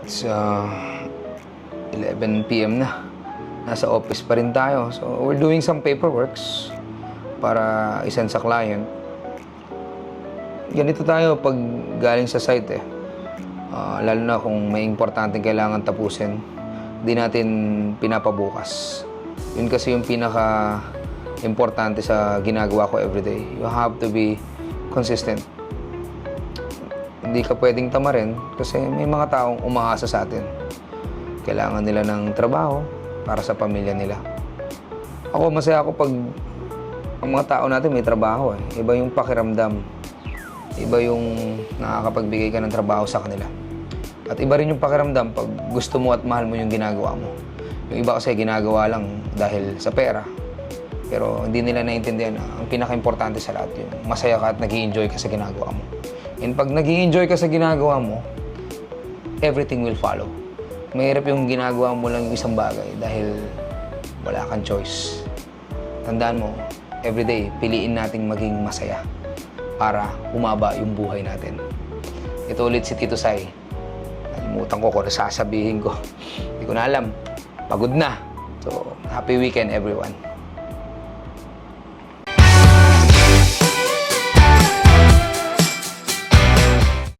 It's 11 p.m. na. Nasa office pa rin tayo. So, we're doing some paperworks para isend sa client. Ganito tayo pag galing sa site eh. Lalo na kung may importanteng kailangan tapusin, di natin pinapabukas. Yun kasi yung pinaka-importante sa ginagawa ko everyday. You have to be consistent. Hindi ka pwedeng tamarin kasi may mga taong umaasa sa atin. Kailangan nila ng trabaho para sa pamilya nila. Ako, masaya ako pag ang mga tao natin may trabaho eh. Iba yung pakiramdam. Iba yung nakakapagbigay ka ng trabaho sa kanila. At iba rin yung pakiramdam pag gusto mo at mahal mo yung ginagawa mo. Yung iba kasi ginagawa lang dahil sa pera. Pero hindi nila naiintindihan na ang pinaka-importante sa lahat yung masaya ka at nag-i-enjoy ka sa ginagawa mo. And pag nag-i-enjoy ka sa ginagawa mo, everything will follow. Mahirap yung ginagawa mo lang yung isang bagay dahil wala kang choice. Tandaan mo, everyday, piliin nating maging masaya para humaba yung buhay natin. Ito ulit si Tito Sai. Nalimutan ko kung ano sasabihin ko. Hindi ko na alam. Pagod na. So, happy weekend everyone.